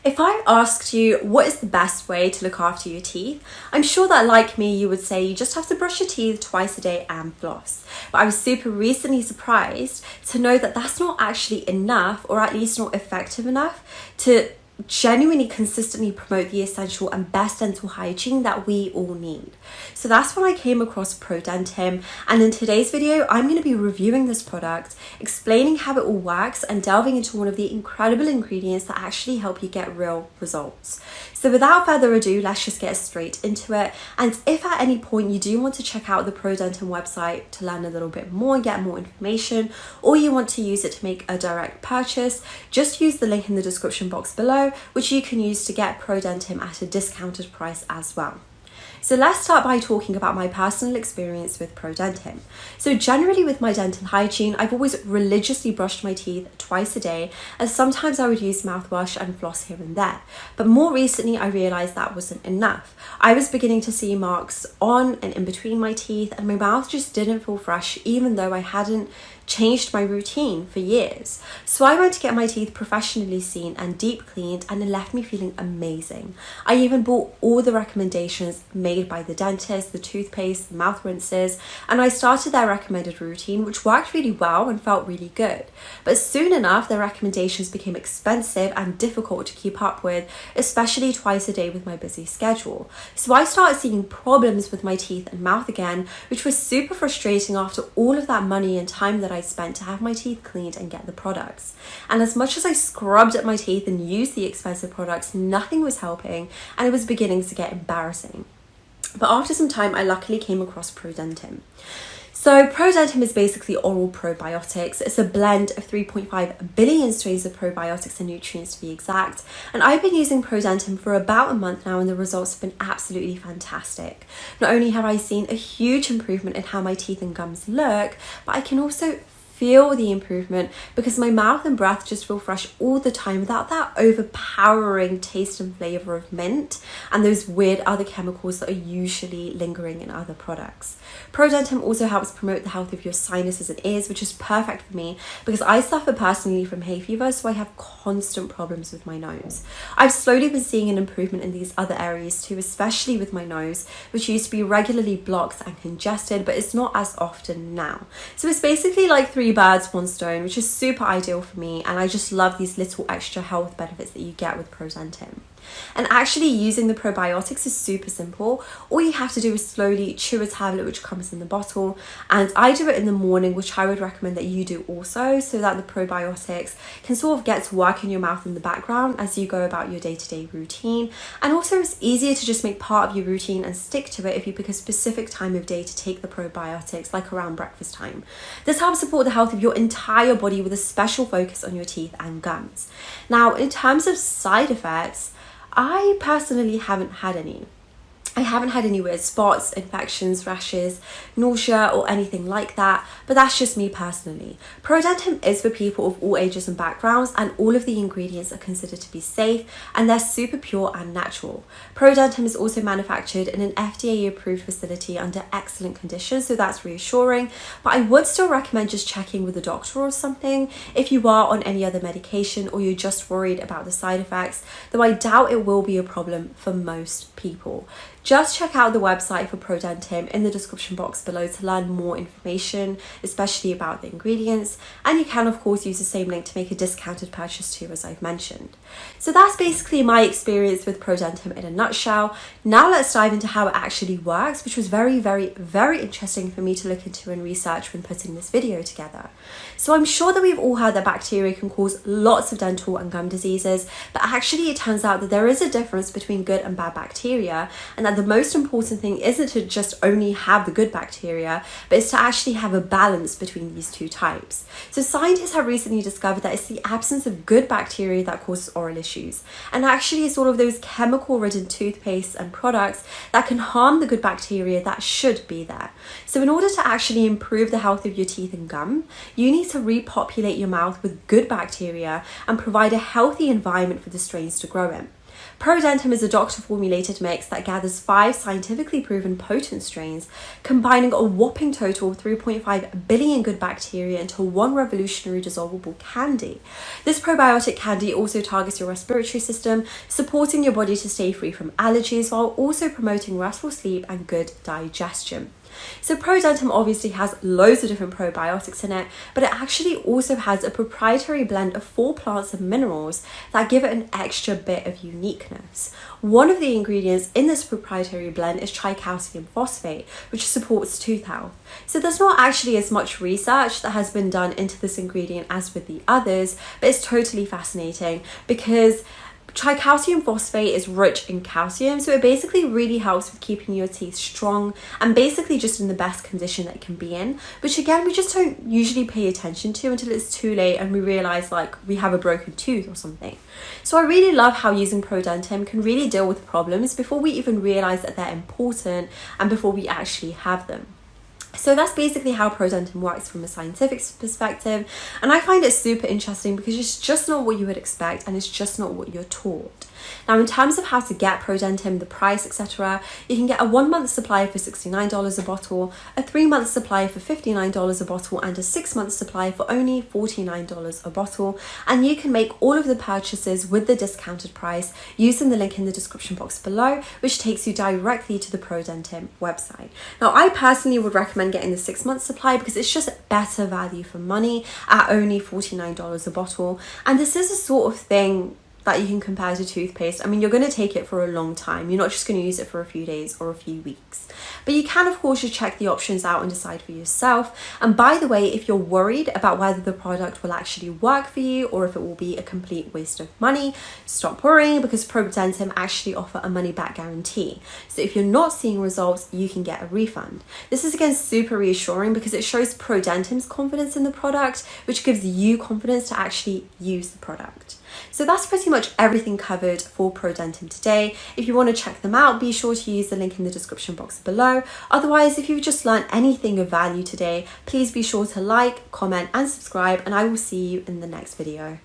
If I asked you what is the best way to look after your teeth, I'm sure that like me, you would say you just have to brush your teeth twice a day and floss. But I was super recently surprised to know that that's not actually enough, or at least not effective enough to genuinely consistently promote the essential and best dental hygiene that we all need. So that's when I came across Prodentim, and in today's video I'm going to be reviewing this product, explaining how it all works, and delving into one of the incredible ingredients that actually help you get real results. So without further ado, let's just get straight into it. And if at any point you do want to check out the Prodentim website to learn a little bit more and get more information, or you want to use it to make a direct purchase, just use the link in the description box below, which you can use to get Prodentim at a discounted price as well. So let's start by talking about my personal experience with Prodentim. So generally with my dental hygiene, I've always religiously brushed my teeth twice a day, as sometimes I would use mouthwash and floss here and there. But more recently, I realized that wasn't enough. I was beginning to see marks on and in between my teeth, and my mouth just didn't feel fresh, even though I hadn't changed my routine for years. So I went to get my teeth professionally seen and deep cleaned, and it left me feeling amazing. I even bought all the recommendations made by the dentist, the toothpaste, the mouth rinses, and I started their recommended routine, which worked really well and felt really good. But soon enough, their recommendations became expensive and difficult to keep up with, especially twice a day with my busy schedule. So I started seeing problems with my teeth and mouth again, which was super frustrating after all of that money and time that I spent to have my teeth cleaned and get the products. And as much as I scrubbed at my teeth and used the expensive products, nothing was helping, and it was beginning to get embarrassing. But after some time, I luckily came across Prodentim. So Prodentim is basically oral probiotics. It's a blend of 3.5 billion strains of probiotics and nutrients, to be exact. And I've been using Prodentim for about a month now, and the results have been absolutely fantastic. Not only have I seen a huge improvement in how my teeth and gums look, but I can also feel the improvement because my mouth and breath just feel fresh all the time without that overpowering taste and flavor of mint and those weird other chemicals that are usually lingering in other products. Prodentim also helps promote the health of your sinuses and ears, which is perfect for me because I suffer personally from hay fever, so I have constant problems with my nose. I've slowly been seeing an improvement in these other areas too, especially with my nose, which used to be regularly blocked and congested, but it's not as often now. So it's basically like three birds, one stone, which is super ideal for me, and I just love these little extra health benefits that you get with Prodentim. And actually using the probiotics is super simple. All you have to do is slowly chew a tablet which comes in the bottle, and I do it in the morning, which I would recommend that you do also, so that the probiotics can sort of get to work in your mouth in the background as you go about your day-to-day routine. And also it's easier to just make part of your routine and stick to it if you pick a specific time of day to take the probiotics, like around breakfast time. This helps support the health of your entire body with a special focus on your teeth and gums. Now, in terms of side effects, I personally haven't had any. I haven't had any weird spots, infections, rashes, nausea, or anything like that, but that's just me personally. Prodentim is for people of all ages and backgrounds, and all of the ingredients are considered to be safe, and they're super pure and natural. Prodentim is also manufactured in an FDA-approved facility under excellent conditions, so that's reassuring, but I would still recommend just checking with a doctor or something if you are on any other medication or you're just worried about the side effects, though I doubt it will be a problem for most people. Just check out the website for Prodentim in the description box below to learn more information, especially about the ingredients, and you can of course use the same link to make a discounted purchase too, as I've mentioned. So that's basically my experience with Prodentim in a nutshell. Now let's dive into how it actually works, which was very interesting for me to look into and research when putting this video together. So I'm sure that we've all heard that bacteria can cause lots of dental and gum diseases, but actually it turns out that there is a difference between good and bad bacteria, and that the most important thing isn't to just only have the good bacteria, but it's to actually have a balance between these two types. So scientists have recently discovered that it's the absence of good bacteria that causes oral issues, and actually it's all of those chemical-ridden toothpastes and products that can harm the good bacteria that should be there. So in order to actually improve the health of your teeth and gum, you need to repopulate your mouth with good bacteria and provide a healthy environment for the strains to grow in. Prodentim is a doctor-formulated mix that gathers 5 scientifically proven potent strains, combining a whopping total of 3.5 billion good bacteria into one revolutionary dissolvable candy. This probiotic candy also targets your respiratory system, supporting your body to stay free from allergies while also promoting restful sleep and good digestion. So Prodentim obviously has loads of different probiotics in it, but it actually also has a proprietary blend of 4 plants and minerals that give it an extra bit of uniqueness. One of the ingredients in this proprietary blend is tricalcium phosphate, which supports tooth health. So there's not actually as much research that has been done into this ingredient as with the others, but it's totally fascinating because tricalcium phosphate is rich in calcium, so it basically really helps with keeping your teeth strong and basically just in the best condition that it can be in, which again we just don't usually pay attention to until it's too late and we realize like we have a broken tooth or something. So I really love how using Prodentim can really deal with problems before we even realize that they're important and before we actually have them. So that's basically how Prodentim works from a scientific perspective, and I find it super interesting because it's just not what you would expect and it's just not what you're taught. Now, in terms of how to get Prodentim, the price, etc., you can get a 1-month supply for $69 a bottle, a 3-month supply for $59 a bottle, and a 6-month supply for only $49 a bottle. And you can make all of the purchases with the discounted price using the link in the description box below, which takes you directly to the Prodentim website. Now, I personally would recommend getting the 6-month supply because it's just better value for money at only $49 a bottle. And this is a sort of thing that you can compare to toothpaste. I mean, you're going to take it for a long time. You're not just going to use it for a few days or a few weeks. But you can, of course, just check the options out and decide for yourself. And by the way, if you're worried about whether the product will actually work for you or if it will be a complete waste of money, stop worrying because Prodentim actually offer a money-back guarantee. So if you're not seeing results, you can get a refund. This is again super reassuring because it shows Prodentim's confidence in the product, which gives you confidence to actually use the product. So that's pretty much everything covered for Prodentim today. If you want to check them out, be sure to use the link in the description box below. Otherwise, if you've just learned anything of value today, please be sure to like, comment and subscribe, and I will see you in the next video.